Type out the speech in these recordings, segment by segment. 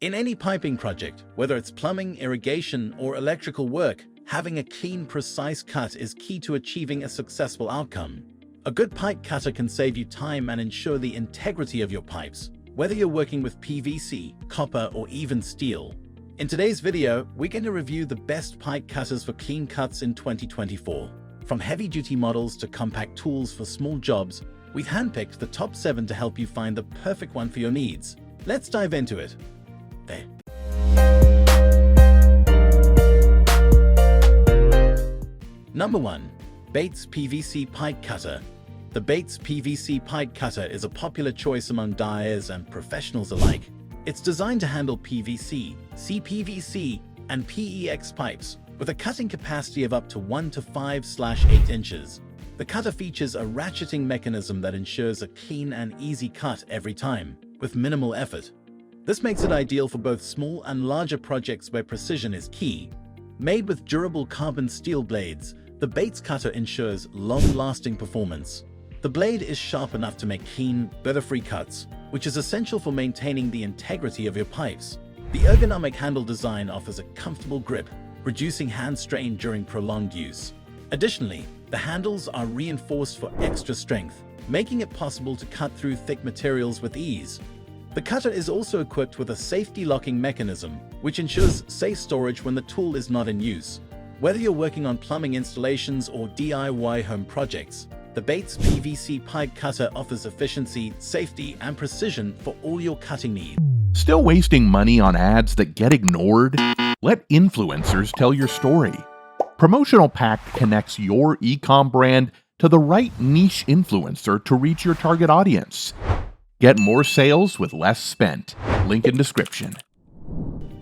In any piping project, whether it's plumbing, irrigation, or electrical work, having a clean, precise cut is key to achieving a successful outcome. A good pipe cutter can save you time and ensure the integrity of your pipes, whether you're working with PVC, copper, or even steel. In today's video, we're going to review the best pipe cutters for clean cuts in 2024. From heavy-duty models to compact tools for small jobs, we've handpicked the top 7 to help you find the perfect one for your needs. Let's dive into it. Number 1. Bates PVC Pipe Cutter. The Bates PVC Pipe Cutter is a popular choice among dyers and professionals alike. It's designed to handle PVC, CPVC, and PEX pipes with a cutting capacity of up to 1 to 5/8 inches. The cutter features a ratcheting mechanism that ensures a clean and easy cut every time, with minimal effort. This makes it ideal for both small and larger projects where precision is key. Made with durable carbon steel blades, the Bates cutter ensures long-lasting performance. The blade is sharp enough to make clean, burr-free cuts, which is essential for maintaining the integrity of your pipes. The ergonomic handle design offers a comfortable grip, reducing hand strain during prolonged use. Additionally, the handles are reinforced for extra strength, making it possible to cut through thick materials with ease. The cutter is also equipped with a safety locking mechanism, which ensures safe storage when the tool is not in use. Whether you're working on plumbing installations or DIY home projects, the Bates PVC Pipe Cutter offers efficiency, safety, and precision for all your cutting needs. Still wasting money on ads that get ignored? Let influencers tell your story. Promotional Pack connects your e-com brand to the right niche influencer to reach your target audience. Get more sales with less spent. Link in description.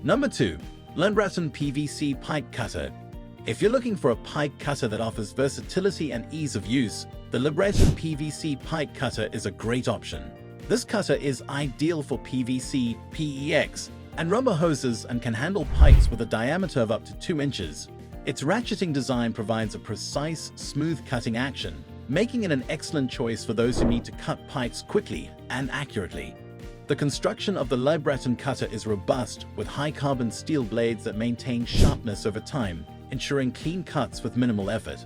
Number 2. Libraton PVC Pipe Cutter. If you're looking for a pipe cutter that offers versatility and ease of use, the Libraton PVC Pipe Cutter is a great option. This cutter is ideal for PVC, PEX, and rubber hoses and can handle pipes with a diameter of up to 2 inches. Its ratcheting design provides a precise, smooth cutting action, making it an excellent choice for those who need to cut pipes quickly and accurately. The construction of the Libraton cutter is robust, with high-carbon steel blades that maintain sharpness over time, ensuring clean cuts with minimal effort.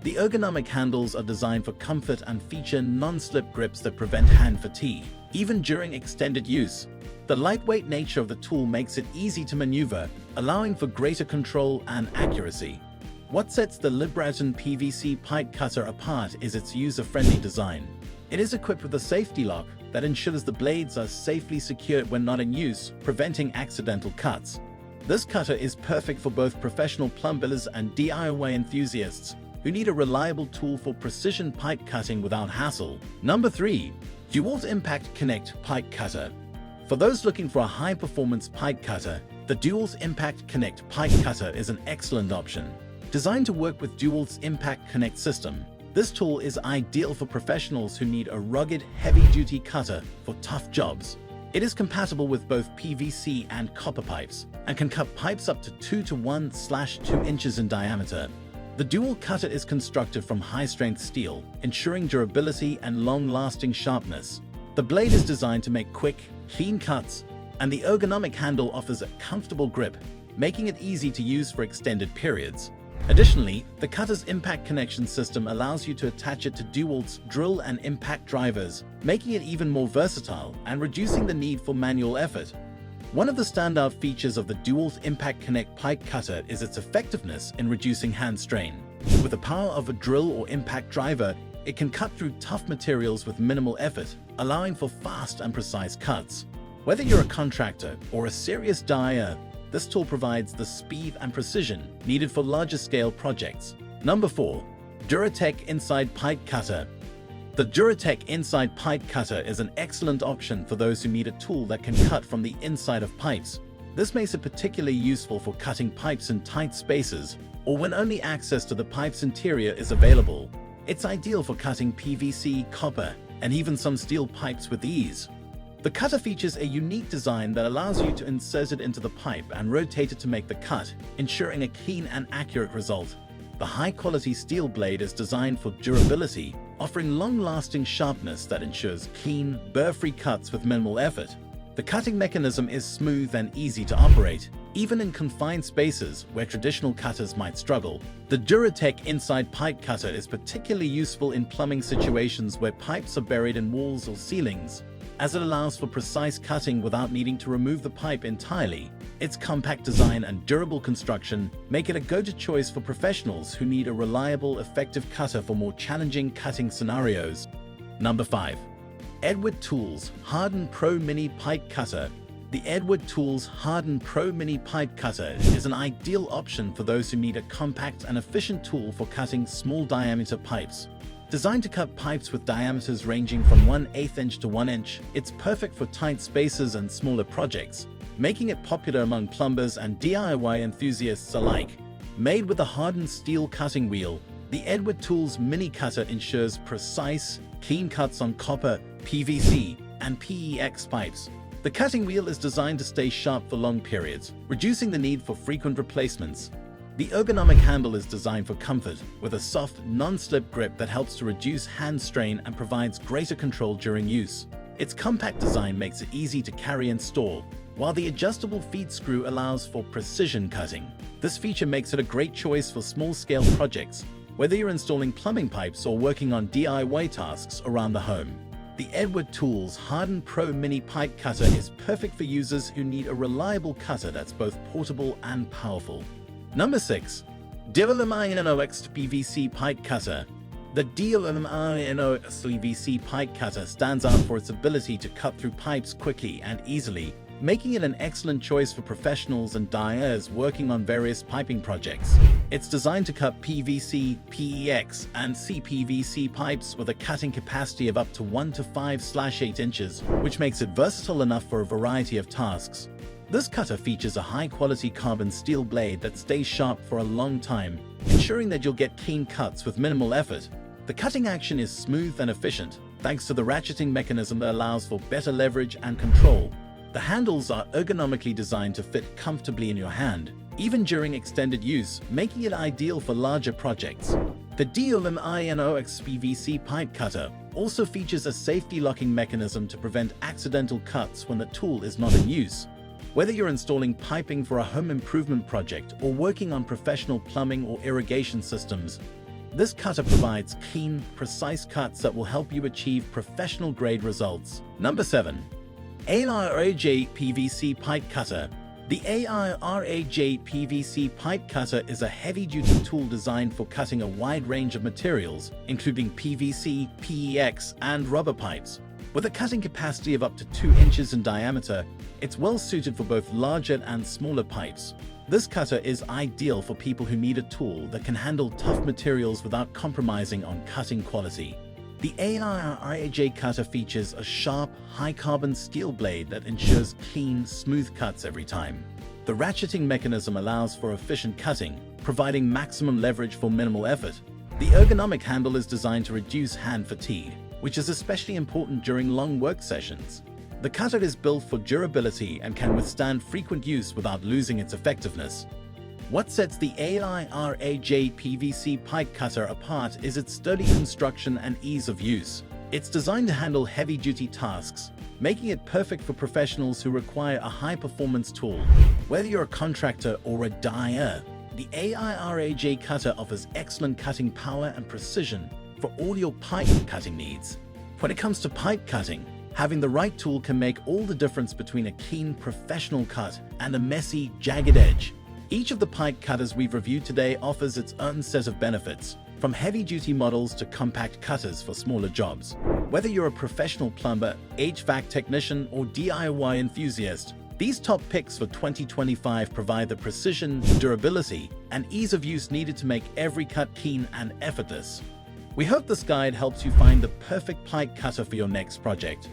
The ergonomic handles are designed for comfort and feature non-slip grips that prevent hand fatigue, even during extended use. The lightweight nature of the tool makes it easy to maneuver, allowing for greater control and accuracy. What sets the Libraton PVC Pipe Cutter apart is its user-friendly design. It is equipped with a safety lock that ensures the blades are safely secured when not in use, preventing accidental cuts. This cutter is perfect for both professional plumbers and DIY enthusiasts who need a reliable tool for precision pipe cutting without hassle. Number 3. DeWalt Impact Connect Pipe Cutter. For those looking for a high-performance pipe cutter, the DeWalt Impact Connect Pipe Cutter is an excellent option. Designed to work with DeWalt's Impact Connect system, this tool is ideal for professionals who need a rugged, heavy-duty cutter for tough jobs. It is compatible with both PVC and copper pipes and can cut pipes up to 2 to 1/2 inches in diameter. The DeWalt cutter is constructed from high-strength steel, ensuring durability and long-lasting sharpness. The blade is designed to make quick, clean cuts, and the ergonomic handle offers a comfortable grip, making it easy to use for extended periods. Additionally, the cutter's impact connection system allows you to attach it to DeWalt's drill and impact drivers, making it even more versatile and reducing the need for manual effort. One of the standout features of the DeWalt Impact Connect Pipe Cutter is its effectiveness in reducing hand strain. With the power of a drill or impact driver, it can cut through tough materials with minimal effort, allowing for fast and precise cuts. Whether you're a contractor or a serious dyer, this tool provides the speed and precision needed for larger-scale projects. Number 4. Duratech Inside Pipe Cutter. The Duratech Inside Pipe Cutter is an excellent option for those who need a tool that can cut from the inside of pipes. This makes it particularly useful for cutting pipes in tight spaces or when only access to the pipe's interior is available. It's ideal for cutting PVC, copper, and even some steel pipes with ease. The cutter features a unique design that allows you to insert it into the pipe and rotate it to make the cut, ensuring a clean and accurate result. The high-quality steel blade is designed for durability, offering long-lasting sharpness that ensures clean, burr-free cuts with minimal effort. The cutting mechanism is smooth and easy to operate, even in confined spaces where traditional cutters might struggle. The Duratech Inside Pipe Cutter is particularly useful in plumbing situations where pipes are buried in walls or ceilings, as it allows for precise cutting without needing to remove the pipe entirely. Its compact design and durable construction make it a go-to choice for professionals who need a reliable, effective cutter for more challenging cutting scenarios. Number 5. Edward Tools Harden Pro Mini Pipe Cutter. The Edward Tools Harden Pro Mini Pipe Cutter is an ideal option for those who need a compact and efficient tool for cutting small diameter pipes. Designed to cut pipes with diameters ranging from 1/8 inch to 1 inch, it's perfect for tight spaces and smaller projects, making it popular among plumbers and DIY enthusiasts alike. Made with a hardened steel cutting wheel, the Edward Tools Mini Cutter ensures precise, clean cuts on copper, PVC, and PEX pipes. The cutting wheel is designed to stay sharp for long periods, reducing the need for frequent replacements. The ergonomic handle is designed for comfort, with a soft, non-slip grip that helps to reduce hand strain and provides greater control during use. Its compact design makes it easy to carry and store, while the adjustable feed screw allows for precision cutting. This feature makes it a great choice for small-scale projects, whether you're installing plumbing pipes or working on DIY tasks around the home. The Edward Tools Harden Pro Mini Pipe Cutter is perfect for users who need a reliable cutter that's both portable and powerful. Number 6. DoMINOX PVC Pipe Cutter. The DoMINOX PVC Pipe Cutter stands out for its ability to cut through pipes quickly and easily, making it an excellent choice for professionals and DIYers working on various piping projects. It's designed to cut PVC, PEX, and CPVC pipes with a cutting capacity of up to 1 to 5/8 inches, which makes it versatile enough for a variety of tasks. This cutter features a high-quality carbon steel blade that stays sharp for a long time, ensuring that you'll get clean cuts with minimal effort. The cutting action is smooth and efficient, thanks to the ratcheting mechanism that allows for better leverage and control. The handles are ergonomically designed to fit comfortably in your hand, even during extended use, making it ideal for larger projects. The DoMINOX PVC Pipe Cutter also features a safety locking mechanism to prevent accidental cuts when the tool is not in use. Whether you're installing piping for a home improvement project or working on professional plumbing or irrigation systems, this cutter provides clean, precise cuts that will help you achieve professional-grade results. Number 7. AIRAJ PVC Pipe Cutter. The AIRAJ PVC Pipe Cutter is a heavy-duty tool designed for cutting a wide range of materials, including PVC, PEX, and rubber pipes. With a cutting capacity of up to 2 inches in diameter, it's well suited for both larger and smaller pipes. This cutter is ideal for people who need a tool that can handle tough materials without compromising on cutting quality. The AIRAJ cutter features a sharp, high-carbon steel blade that ensures clean, smooth cuts every time. The ratcheting mechanism allows for efficient cutting, providing maximum leverage for minimal effort. The ergonomic handle is designed to reduce hand fatigue, which is especially important during long work sessions. The cutter is built for durability and can withstand frequent use without losing its effectiveness. What sets the AIRAJ PVC Pipe Cutter apart is its sturdy construction and ease of use. It's designed to handle heavy-duty tasks, making it perfect for professionals who require a high-performance tool. Whether you're a contractor or a DIYer, the AIRAJ cutter offers excellent cutting power and precision for all your pipe cutting needs. When it comes to pipe cutting, having the right tool can make all the difference between a clean, professional cut and a messy, jagged edge. Each of the pipe cutters we've reviewed today offers its own set of benefits, from heavy-duty models to compact cutters for smaller jobs. Whether you're a professional plumber, HVAC technician, or DIY enthusiast, these top picks for 2025 provide the precision, durability, and ease of use needed to make every cut clean and effortless. We hope this guide helps you find the perfect pipe cutter for your next project.